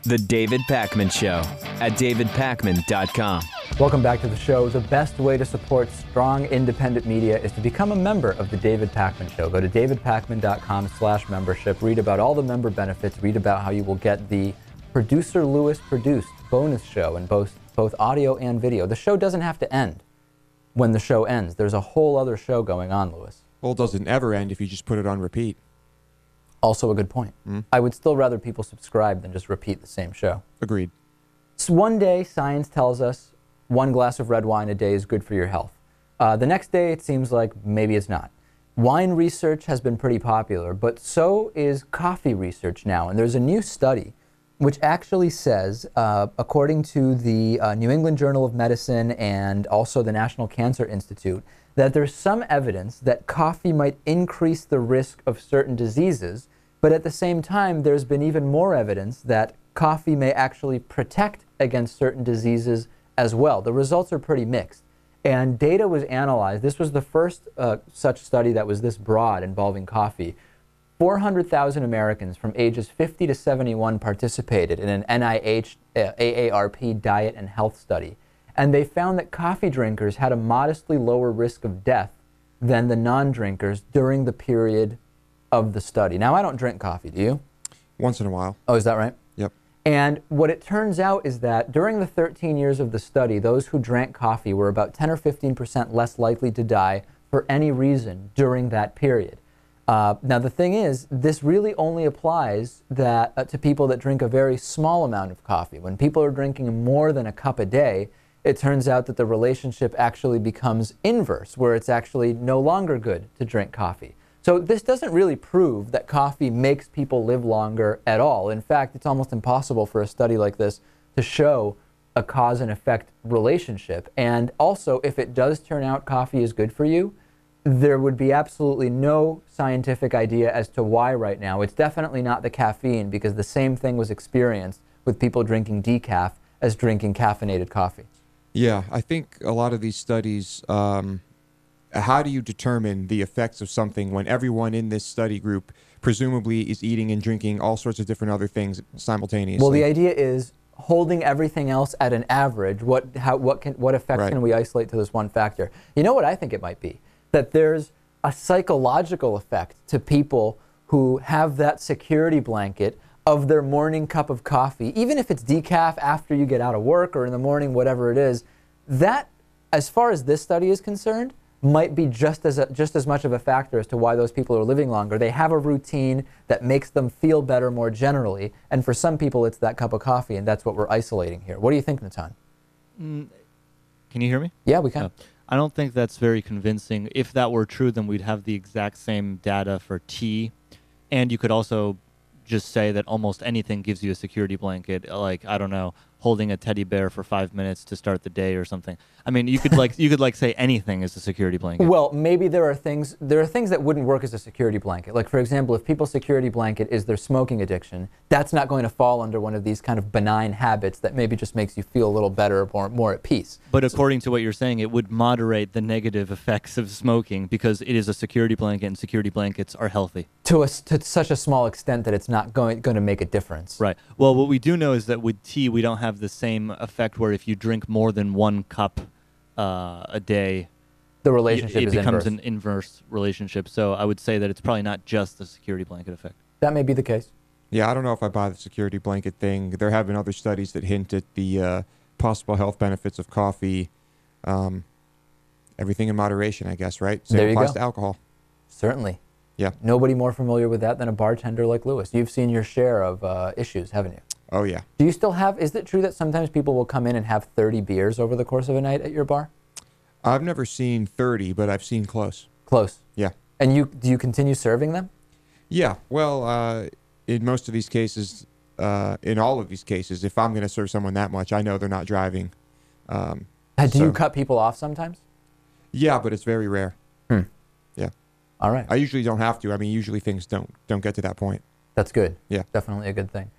The David Pakman Show at davidpakman.com. Welcome back to the show. The best way to support strong independent media is to become a member of the David Pakman Show. Go to davidpakman.com/membership. Read about all the member benefits. Read about how you will get the Producer Lewis produced bonus show in both audio and video. The show doesn't have to end when the show ends. There's a whole other show going on, Lewis. Well, it doesn't ever end if you just put it on repeat. Also a good point. I would still rather people subscribe than just repeat the same show. Agreed. So one day, science tells us 1 glass of red wine a day is good for your health. The next day, it seems like maybe it's not. Wine research has been pretty popular, but so is coffee research now. And there's a new study which actually says, according to the New England Journal of Medicine and also the National Cancer Institute, that there's some evidence that coffee might increase the risk of certain diseases, but at the same time, there's been even more evidence that coffee may actually protect against certain diseases as well. The results are pretty mixed. And data was analyzed. This was the first such study that was this broad involving coffee. 400,000 Americans from ages 50 to 71 participated in an NIH AARP diet and health study. And they found that coffee drinkers had a modestly lower risk of death than the non-drinkers during the period of the study. Now, I don't drink coffee, do you? Once in a while. Oh, is that right? Yep. And what it turns out is that during the 13 years of the study, those who drank coffee were about 10 or 15% less likely to die for any reason during that period. Now, the thing is, this really only applies to people that drink a very small amount of coffee. When people are drinking more than a cup a day, it turns out that the relationship actually becomes inverse, where it's actually no longer good to drink coffee. So this doesn't really prove that coffee makes people live longer at all. In fact, it's almost impossible for a study like this to show a cause and effect relationship. And also, if it does turn out coffee is good for you, there would be absolutely no scientific idea as to why right now. It's definitely not the caffeine, because the same thing was experienced with people drinking decaf as drinking caffeinated coffee. Yeah, I think a lot of these studies, how do you determine the effects of something when everyone in this study group presumably is eating and drinking all sorts of different other things simultaneously? Well, the idea is holding everything else at an average. What effects can we isolate to this one factor? You know what I think it might be? That there's a psychological effect to people who have that security blanket of their morning cup of coffee, even if it's decaf after you get out of work or in the morning, whatever it is. That, as far as this study is concerned, might be just as much of a factor as to why those people are living longer. They have a routine that makes them feel better more generally, and for some people it's that cup of coffee, and that's what we're isolating here. What do you think, Natan? Can you hear me? Yeah, we can. I don't think that's very convincing. If that were true, then we'd have the exact same data for tea, and you could also just say that almost anything gives you a security blanket, like, I don't know, holding a teddy bear for 5 minutes to start the day or something. I mean, you could say anything is a security blanket. Well, maybe there are things that wouldn't work as a security blanket. Like, for example, if people's security blanket is their smoking addiction, that's not going to fall under one of these kind of benign habits that maybe just makes you feel a little better or more at peace. But according to what you're saying, it would moderate the negative effects of smoking because it is a security blanket and security blankets are healthy. To such a small extent that it's not going to make a difference. Right. Well, what we do know is that with tea, we don't have the same effect where if you drink more than 1 cup a day, the relationship it is becomes inverse. an inverse relationship. So I would say that it's probably not just the security blanket effect. That may be the case. Yeah, I don't know if I buy the security blanket thing. There have been other studies that hint at the possible health benefits of coffee. Everything in moderation, I guess, right? Same There you applies go. to alcohol. Certainly. Yeah. Nobody more familiar with that than a bartender like Lewis. You've seen your share of issues, haven't you? Oh, yeah. Do you still have, is it true that sometimes people will come in and have 30 beers over the course of a night at your bar? I've never seen 30, but I've seen close. Close. Yeah. And do you continue serving them? Yeah. Well, in most of these cases, in all of these cases, if I'm going to serve someone that much, I know they're not driving. Do you cut people off sometimes? Yeah, but it's very rare. Yeah. All right. I usually don't have to. I mean, usually things don't get to that point. That's good. Yeah. Definitely a good thing.